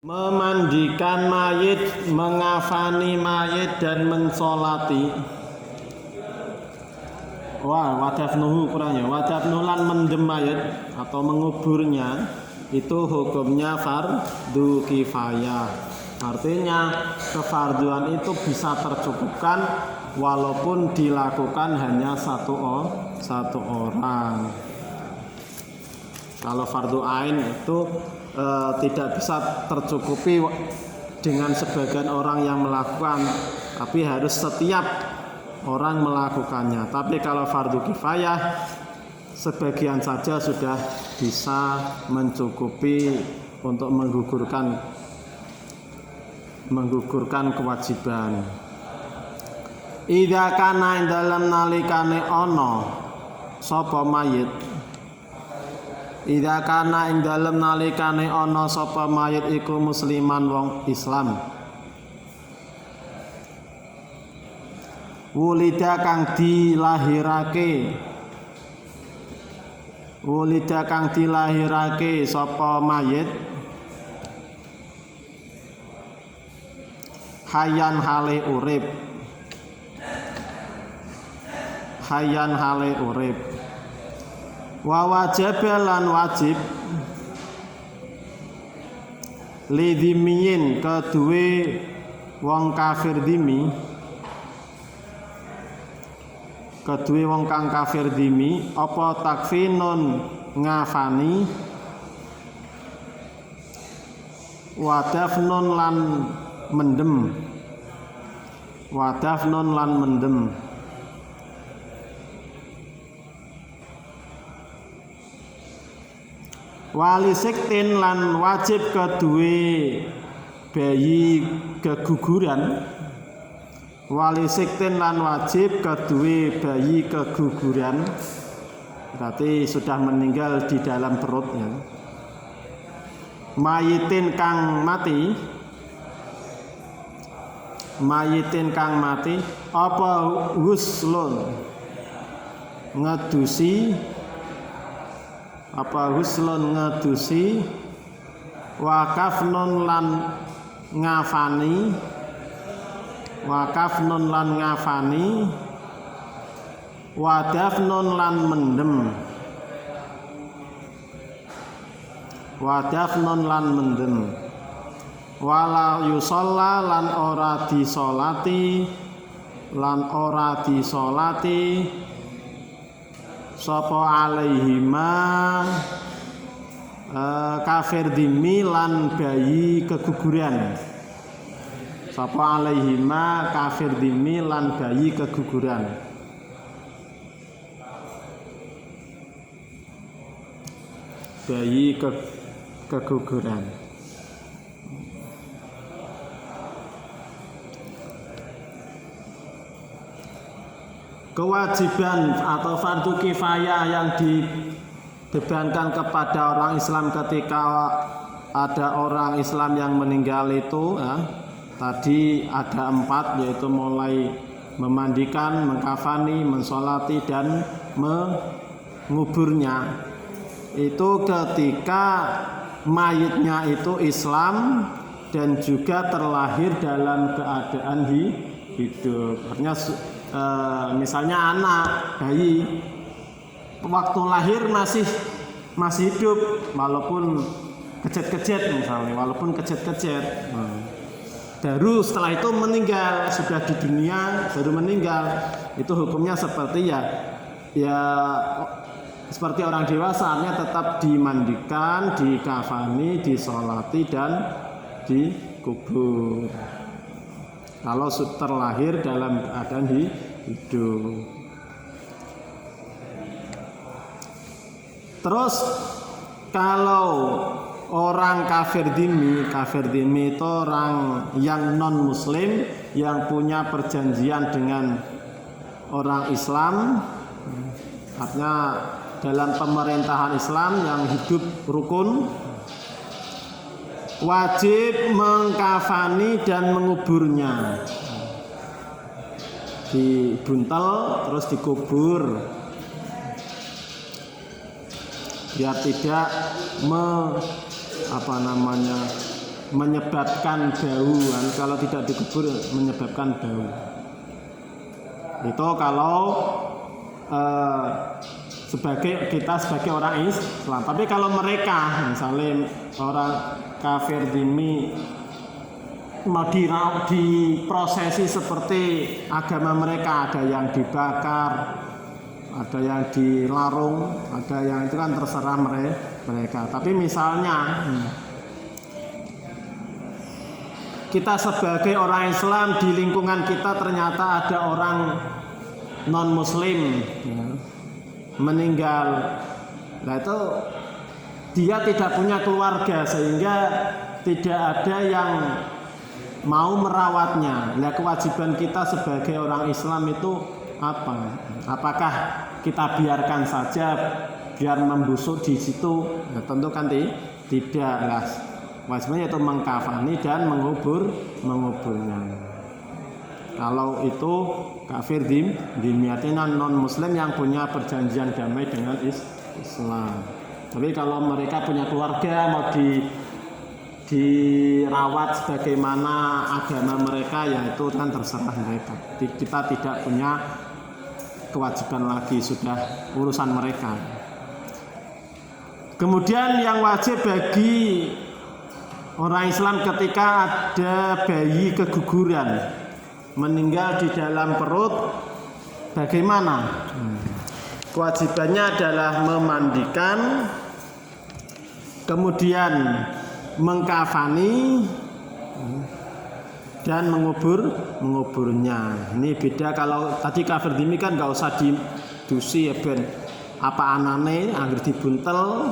Memandikan mayit, mengafani mayit dan mensolati. Wadafnuhu kurangnya. Wadafnuhu lan mendem mayit atau menguburnya itu hukumnya fardu kifayah. Artinya kefarduan itu bisa tercukupkan walaupun dilakukan hanya satu orang. Kalau fardu ain itu tidak bisa tercukupi dengan sebagian orang yang melakukan, tapi harus setiap orang melakukannya. Tapi kalau fardu kifayah sebagian saja sudah bisa mencukupi untuk menggugurkan kewajiban. Idza kana dalam nalikane ana sapa mayit, idza kana ing dalem nalikane ana sapa mayit iku musliman wong Islam. Wulida kang dilahirake sapa mayit hayan hale urip wa wajib lan wajib lidhimiyin keduwe wong kafir dhimi, keduwe wong kang kafir dhimi apa takfinun ngafani wadafnun lan mendem wali siktin lan wajib keduwe bayi keguguran, wali siktin lan wajib keduwe bayi keguguran, berarti sudah meninggal di dalam perutnya. Mayitin kang mati apa huslun ngedusi wakafnun lan ngafani wadafnun lan mendem wala yusalla lan ora disolati sapa alaihima kafir dhimmi lan bayi keguguran, sapa alaihima kafir dhimmi lan bayi keguguran. Bayi keguguran. Kewajiban atau fardu kifayah yang dibebankan kepada orang Islam ketika ada orang Islam yang meninggal itu tadi ada 4, yaitu mulai memandikan, mengkafani, mensolati dan menguburnya. Itu ketika mayitnya itu Islam dan juga terlahir dalam keadaan hidup. Artinya misalnya anak bayi waktu lahir masih hidup walaupun kecet-kecet misalnya, baru setelah itu meninggal, sudah di dunia baru meninggal, itu hukumnya seperti seperti orang dewasa, artinya tetap dimandikan, dikafani, disolati dan dikubur kalau terlahir dalam keadaan hidup. Terus kalau orang kafir dhimmi itu orang yang non muslim yang punya perjanjian dengan orang Islam, artinya dalam pemerintahan Islam yang hidup rukun, wajib mengkafani dan menguburnya, dibuntel terus dikubur biar tidak menyebabkan bau kan, kalau tidak dikubur menyebabkan bau. Itu kalau kita sebagai orang Islam. Tapi kalau mereka misalnya orang kafir dhimmi mau diprosesi seperti agama mereka, ada yang dibakar, ada yang dilarung, ada yang itu kan terserah mereka. Tapi misalnya kita sebagai orang Islam, di lingkungan kita ternyata ada orang non Muslim meninggal, nah itu dia tidak punya keluarga sehingga tidak ada yang mau merawatnya. Nah, kewajiban kita sebagai orang Islam itu apa? Apakah kita biarkan saja biar membusuk di situ? Nah, tentu kan tidak lah. Wajibnya itu mengkafani dan menguburnya. Kalau itu kafir dhimmi, artinya non Muslim yang punya perjanjian damai dengan Islam. Tapi kalau mereka punya keluarga mau dirawat sebagaimana agama mereka, ya itu kan terserah mereka. Kita tidak punya kewajiban lagi, sudah urusan mereka. Kemudian yang wajib bagi orang Islam ketika ada bayi keguguran meninggal di dalam perut, bagaimana? Kewajibannya adalah memandikan, kemudian mengkafani dan menguburnya. Ini beda, kalau tadi kafir dhimmi kan nggak usah didusi ya ben apa anane, angger dibuntel,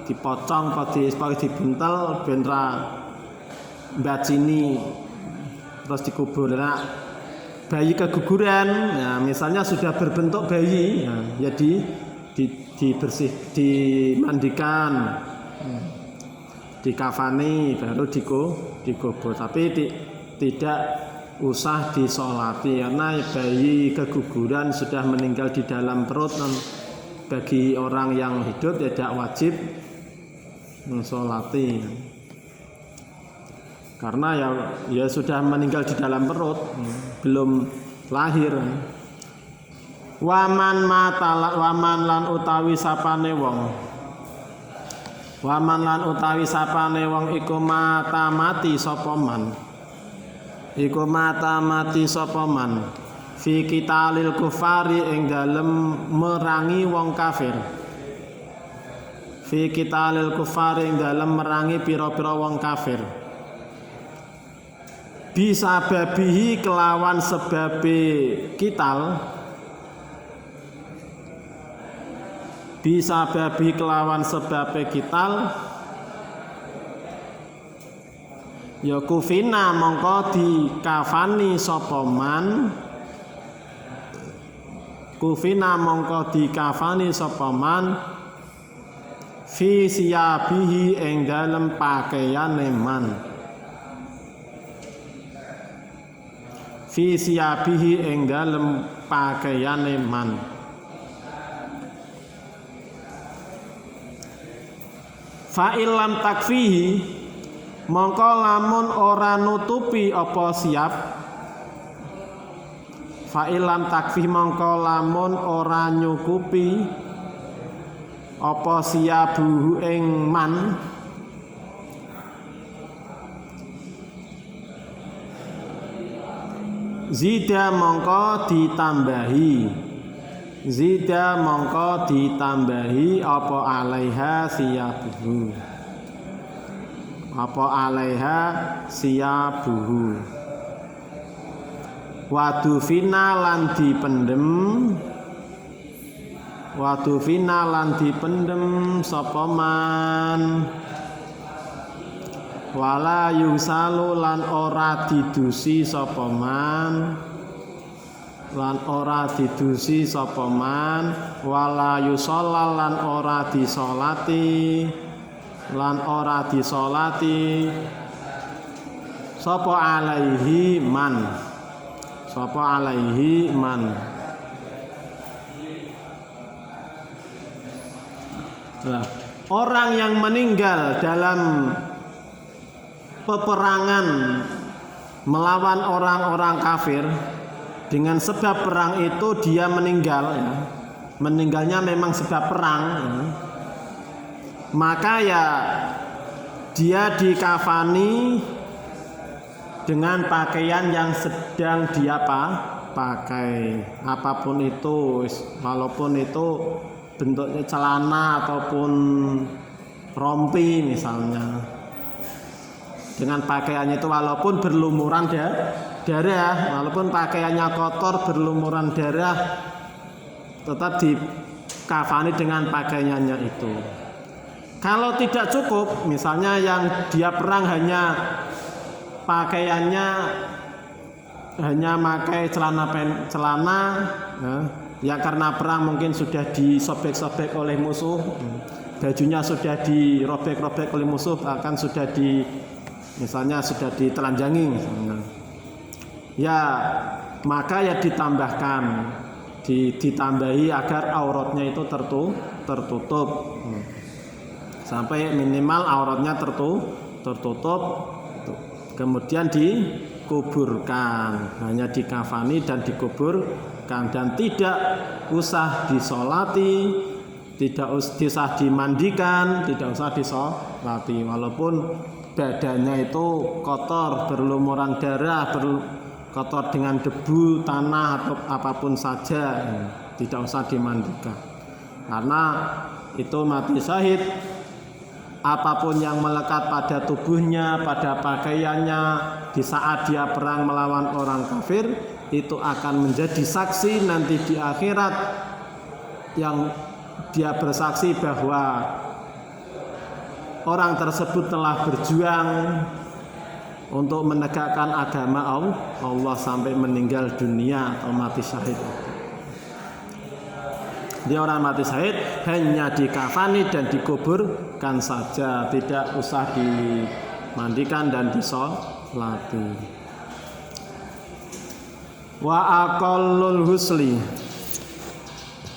dipocong atau dibuntel ben ra mbacini terus dikubur. Nah, bayi keguguran, nah, misalnya sudah berbentuk bayi, nah, ya dimandikan, dikafani, baru dikubur. Tapi tidak usah disolati, karena bayi keguguran sudah meninggal di dalam perut. Bagi orang yang hidup tidak wajib mensolati, karena ya sudah meninggal di dalam perut, belum lahir. Waman lan utawi sapane wong, waman lan utawi sapane wong iku mata mati sapa man, iku mata mati sapa man fi qitalil kufari ing dalem merangi wong kafir, fi qitalil kufari ing dalem merangi pira-pira wong kafir, bisa babihi kelawan sebabe kital, bisa babi kelawan sebabe kital, ya kufina mongko dikafani sapa man, kufina mongko dikafani sapa man fi siyabihi ing dalem pakaiane man, fi siyabihi ing dalem pakaiane man. Fa illam takfihi mongko lamun ora nutupi apa siap, fa illam takfihi mongko lamun ora nyukupi apa siabuhu ing man, zida mongko ditambahi, zida mongko ditambahi apa alaiha siyabuhu, apa alaiha siyabuhu, wadufina lan dipendem, wadufina lan dipendem sapa man, wala yusalu lan ora didusi sapa man, lan ora didusi sapa man, wala yusalla lan ora disolati, lan ora disolati sapa alaihi man, sapa alaihi man. Nah, orang yang meninggal dalam peperangan melawan orang-orang kafir, dengan sebab perang itu dia meninggal, ya. Meninggalnya memang sebab perang, ya. Maka ya dia dikafani dengan pakaian yang sedang dia pakai, apapun itu, walaupun itu bentuknya celana ataupun rompi misalnya, dengan pakaiannya itu walaupun berlumuran darah, walaupun pakaiannya kotor berlumuran darah, tetap dikafani dengan pakaiannya itu. Kalau tidak cukup, misalnya yang dia perang hanya pakaiannya hanya pakai celana, ya karena perang mungkin sudah disobek-sobek oleh musuh, bajunya sudah dirobek-robek oleh musuh, bahkan sudah misalnya sudah ditelanjangi misalnya. Ya maka ya ditambahi agar auratnya itu tertutup. Sampai minimal auratnya tertutup, kemudian dikuburkan, hanya dikafani dan dikuburkan, dan tidak usah disolati, tidak usah dimandikan, tidak usah disolati, walaupun badannya itu kotor, berlumuran darah, kotor dengan debu, tanah atau apapun saja, tidak usah dimandikan, karena itu mati syahid. Apapun yang melekat pada tubuhnya, pada pakaiannya, di saat dia perang melawan orang kafir, itu akan menjadi saksi nanti di akhirat, yang dia bersaksi bahwa orang tersebut telah berjuang untuk menegakkan agama Allah sampai meninggal dunia atau mati syahid. Dia orang mati syahid hanya dikafani dan dikuburkan saja, tidak usah dimandikan dan disolati. Wa aqallul husli,